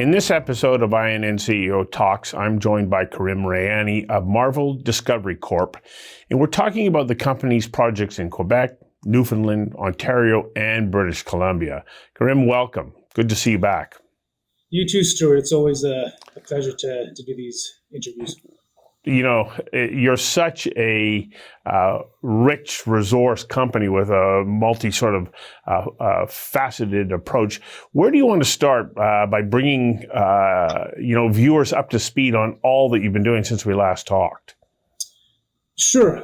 In this episode of INN CEO Talks, I'm joined by Karim Rayani of MARV Discovery Corp, and we're talking about the company's projects in Quebec, Newfoundland, Ontario, and British Columbia. Karim, welcome. Good to see you back. You too, Stuart. It's always a pleasure to do these interviews. You know, you're such a rich resource company with a multi sort of faceted approach. Where do you want to start by bringing, viewers up to speed on all that you've been doing since we last talked? Sure.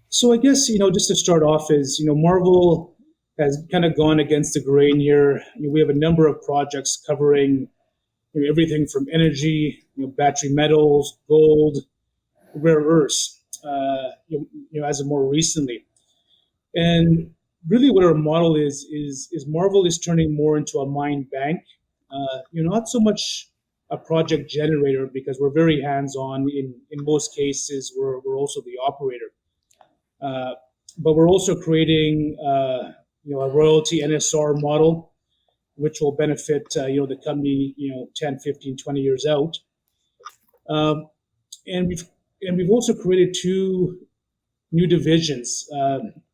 So I guess, just to start off is, Marvel has kind of gone against the grain here. We have a number of projects covering everything from energy, battery metals, gold, rare earths, as of more recently. And really what our model is Marvel is turning more into a mine bank, not so much a project generator, because we're very hands-on. In most cases, we're also the operator. But we're also creating, a royalty NSR model, which will benefit, the company, 10, 15, 20 years out. And we've also created two new divisions.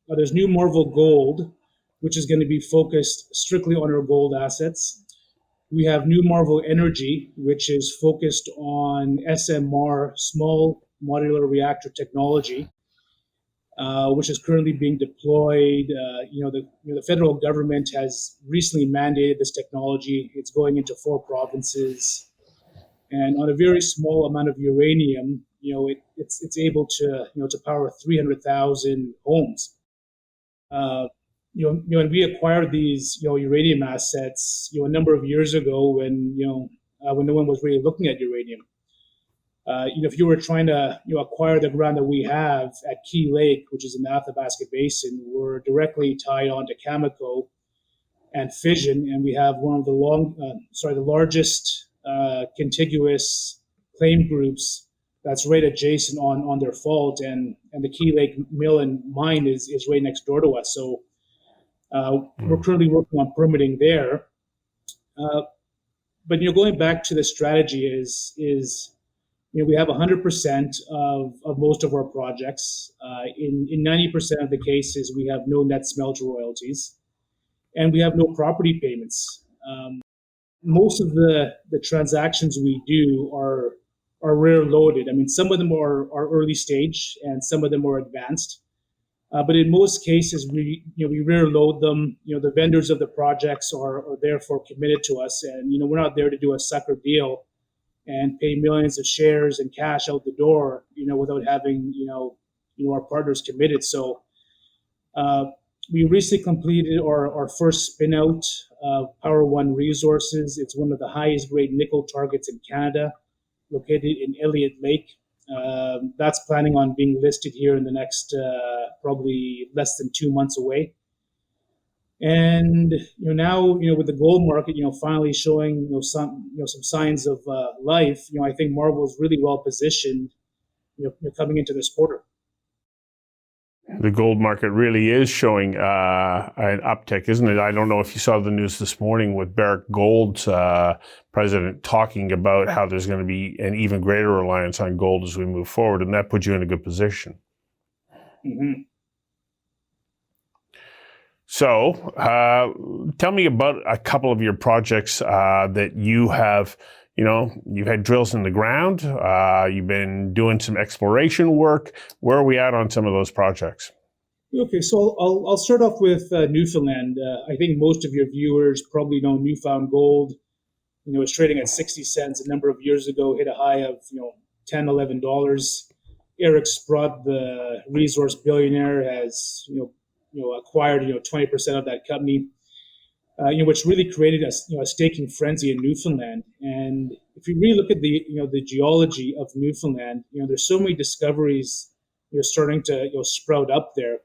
There's New Marvel Gold, which is going to be focused strictly on our gold assets. We have New Marvel Energy, which is focused on SMR, small modular reactor technology, which is currently being deployed. The federal government has recently mandated this technology. It's going into 4 provinces, and on a very small amount of uranium, it's able to power 300,000 homes. And we acquired these uranium assets a number of years ago when no one was really looking at uranium. If you were trying to acquire the ground that we have at Key Lake, which is in the Athabasca Basin, we're directly tied onto Cameco and Fission, and we have one of the largest contiguous claim groups that's right adjacent on their fault, and the Key Lake mill and mine is right next door to us. So we're currently working on permitting there. But going back to the strategy is we have 100% of most of our projects. In 90% of the cases, we have no net smelter royalties, and we have no property payments. Most of the transactions we do are rare loaded. I mean, some of them are early stage, and some of them are advanced. But in most cases, we rare load them. The vendors of the projects are therefore committed to us, and we're not there to do a sucker deal and pay millions of shares and cash out the door, without having, our partners committed. So we recently completed our first spin out of Power One Resources. It's one of the highest grade nickel targets in Canada, located in Elliott Lake. That's planning on being listed here in the next probably less than 2 months away. And now with the gold market finally showing some signs of life, I think Marvel is really well positioned coming into this quarter. The gold market really is showing an uptick, isn't it? I don't know if you saw the news this morning with Barrick Gold's president talking about how there's going to be an even greater reliance on gold as we move forward, and that puts you in a good position. Mm-hmm. So tell me about a couple of your projects that you have. You've had drills in the ground. You've been doing some exploration work. Where are we at on some of those projects? Okay, so I'll start off with Newfoundland. I think most of your viewers probably know Newfound Gold. It was trading at 60 cents a number of years ago, hit a high of $10, $11. Eric Sprott, the resource billionaire, has acquired 20% of that company. Which really created a staking frenzy in Newfoundland. And if you really look at the geology of Newfoundland, there's so many discoveries starting to sprout up there.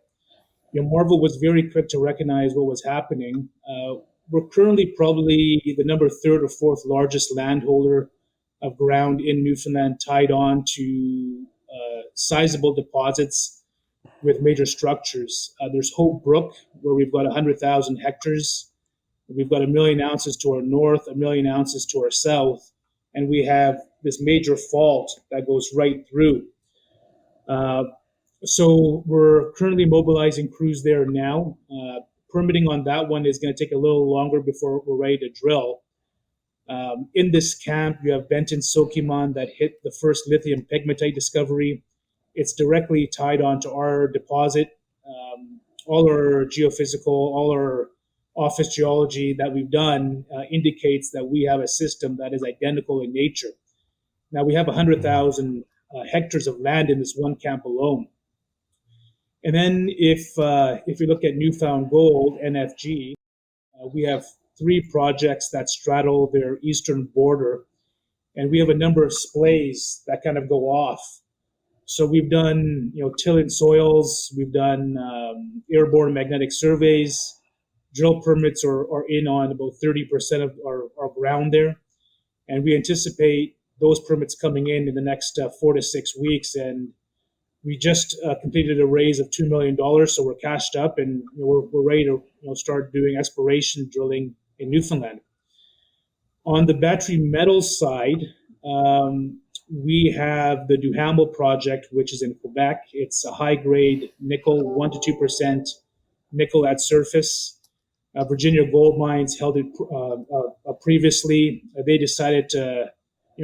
Marvel was very quick to recognize what was happening. We're currently probably the number 3rd or 4th largest landholder of ground in Newfoundland, tied on to sizable deposits with major structures. There's Hope Brook, where we've got 100,000 hectares We've got 1 million ounces to our north, 1 million ounces to our south, and we have this major fault that goes right through. So we're currently mobilizing crews there now. Permitting on that one is going to take a little longer before we're ready to drill. In this camp, you have Benton Sokiman that hit the first lithium pegmatite discovery. It's directly tied onto our deposit. All our geophysical, all our office geology that we've done indicates that we have a system that is identical in nature. Now, we have 100,000 hectares of land in this one camp alone. And then if you look at Newfound Gold, NFG, we have 3 projects that straddle their eastern border, and we have a number of splays that kind of go off. So we've done, till in soils, we've done airborne magnetic surveys. Drill permits are in on about 30% of our ground there, and we anticipate those permits coming in the next 4 to 6 weeks. And we just completed a raise of $2 million, so we're cashed up, and we're ready to start doing exploration drilling in Newfoundland. On the battery metals side, we have the Duhamel project, which is in Quebec. It's a high-grade nickel, 1 to 2% nickel at surface. Virginia Gold Mines held it previously. They decided to,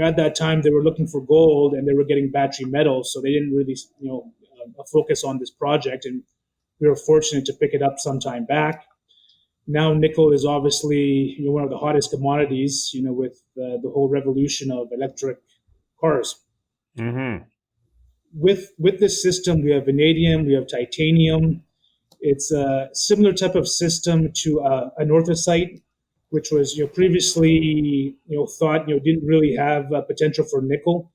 at that time they were looking for gold and they were getting battery metals, so they didn't really, focus on this project. And we were fortunate to pick it up some time back. Now nickel is obviously one of the hottest commodities, with the whole revolution of electric cars. Mm-hmm. With this system, we have vanadium, we have titanium. It's a similar type of system to anorthosite, which was previously thought didn't really have potential for nickel,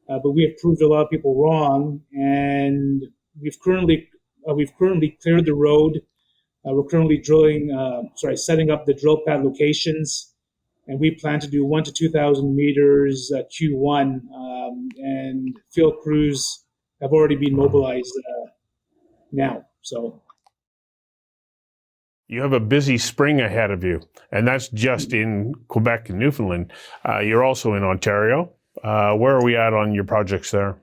but we have proved a lot of people wrong, and we've currently cleared the road. We're currently setting up the drill pad locations, and we plan to do 1,000 to 2,000 meters Q1, and field crews have already been mobilized now. So you have a busy spring ahead of you, and that's just in Quebec and Newfoundland. You're also in Ontario. Where are we at on your projects there?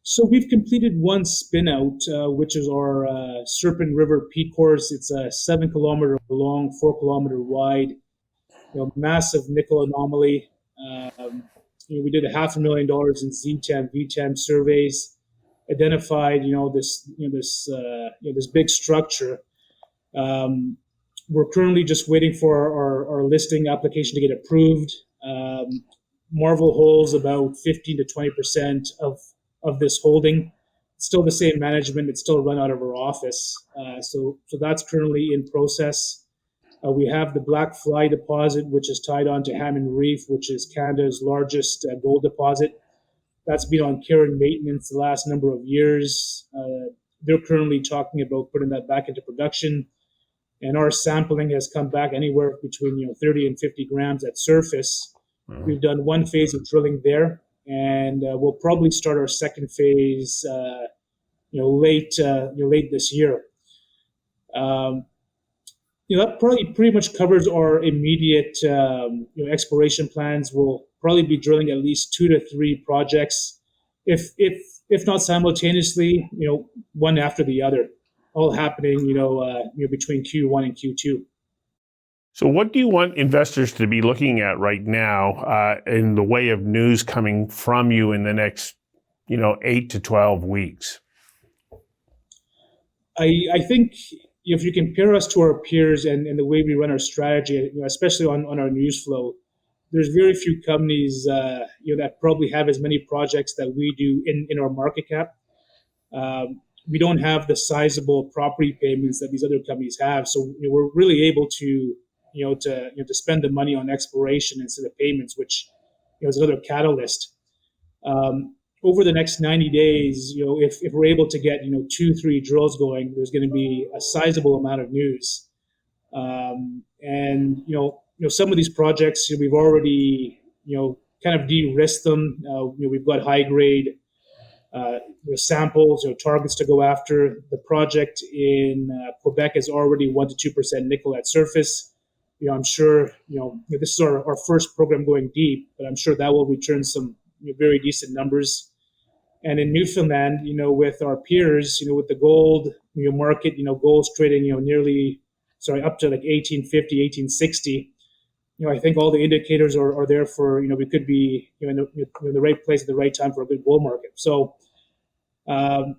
So we've completed one spin out, which is our Serpent River Peak course. It's a 7 kilometer long, 4 kilometer wide, massive nickel anomaly. We did $500,000 in Z10, V10 surveys, identified this big structure. We're currently just waiting for our listing application to get approved. Marvel holds about 15 to 20% of this holding. It's still the same management. It's still run out of our office. So that's currently in process. We have the Black Fly deposit, which is tied on to Hammond Reef, which is Canada's largest gold deposit. That's been on care and maintenance the last number of years. They're currently talking about putting that back into production. And our sampling has come back anywhere between 30 and 50 grams at surface. Mm-hmm. We've done one phase of drilling there, and we'll probably start our second phase late this year. That probably pretty much covers our immediate exploration plans. We'll probably be drilling at least 2 to 3 projects, if not simultaneously, one after the other, all happening between Q1 and Q2. So what do you want investors to be looking at right now in the way of news coming from you in the next 8 to 12 weeks? I think if you compare us to our peers and the way we run our strategy, especially on our news flow, there's very few companies that probably have as many projects that we do in our market cap. We don't have the sizable property payments that these other companies have, so we're really able to to spend the money on exploration instead of payments, which is another catalyst. Over the next 90 days, if we're able to get 2-3 drills going, there's going to be a sizable amount of news. And some of these projects we've already kind of de-risked them. We've got high grade samples or targets to go after. The project in Quebec is already 1 to 2% nickel at surface. I'm sure, this is our first program going deep, but I'm sure that will return some very decent numbers. And in Newfoundland, with our peers, with the gold market, gold's trading, up to like 1850, 1860. I think all the indicators are there for, we could be in the right place at the right time for a good bull market. So I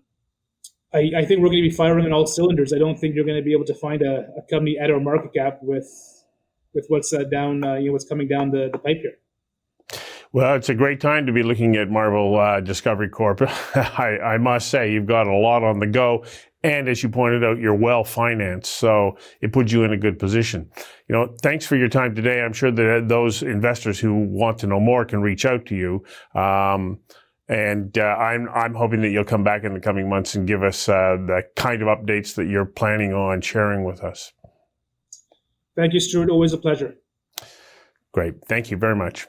think we're going to be firing on all cylinders. I don't think you're going to be able to find a company at our market cap with what's down, what's coming down the pipe here. Well, it's a great time to be looking at Marvel Discovery Corp. I must say, you've got a lot on the go. And as you pointed out, you're well financed. So it puts you in a good position. Thanks for your time today. I'm sure that those investors who want to know more can reach out to you. I'm hoping that you'll come back in the coming months and give us the kind of updates that you're planning on sharing with us. Thank you, Stuart. Always a pleasure. Great. Thank you very much.